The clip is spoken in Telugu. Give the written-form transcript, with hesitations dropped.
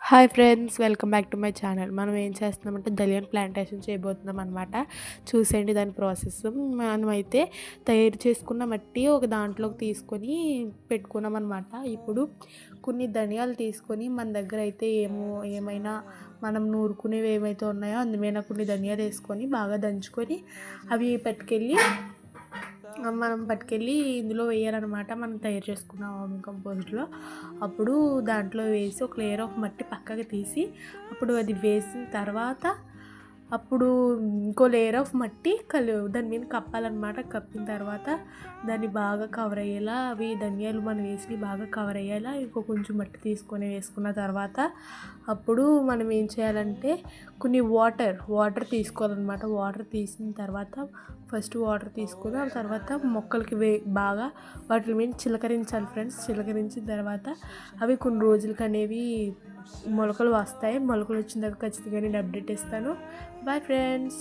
Hi friends, welcome back to my channel. మనం ఏం చేస్తున్నామంటే దలియన్ ప్లాంటేషన్ చేయబోతున్నాం అనమాట. చూసేయండి దాని ప్రాసెస్. మనమైతే తయారు చేసుకున్న మట్టి ఒక దాంట్లోకి తీసుకొని పెట్టుకున్నాం అనమాట. ఇప్పుడు కొన్ని ధనియాలు తీసుకొని మన దగ్గర అయితే ఏమైనా మనం నూరుకునేవి ఏమైతే ఉన్నాయో అందుమీద కొన్ని ధనియాలు వేసుకొని బాగా దంచుకొని అవి పట్టుకెళ్ళి ఇందులో వేయాలన్నమాట. మనం తయారు చేసుకున్న వర్మి కంపోస్ట్లో. అప్పుడు దాంట్లో వేసి ఒక లేయర్ ఆఫ్ మట్టి పక్కకి తీసి అప్పుడు అది వేసిన తర్వాత అప్పుడు ఇంకో లేయర్ ఆఫ్ మట్టి దాని మీద కప్పాలన్నమాట. కప్పిన తర్వాత దాన్ని బాగా కవర్ అయ్యేలా అవి ధనియాలు మనం వేసి బాగా కవర్ అయ్యేలా ఇంకో కొంచెం మట్టి తీసుకొని వేసుకున్న తర్వాత అప్పుడు మనం ఏం చేయాలంటే కొన్ని వాటర్ తీసుకోవాలన్నమాట. వాటర్ తీసిన తర్వాత ఫస్ట్ వాటర్ తీసుకొని ఆ తర్వాత మొక్కలకి బాగా వాటి మీద చిలకరించాలి ఫ్రెండ్స్. చిలకరించిన తర్వాత అవి కొన్ని రోజులకి అనేవి మొలకలు వస్తాయి. మొలకలు వచ్చిన తర్వాత ఖచ్చితంగా నేను అప్డేట్ ఇస్తాను. Bye friends.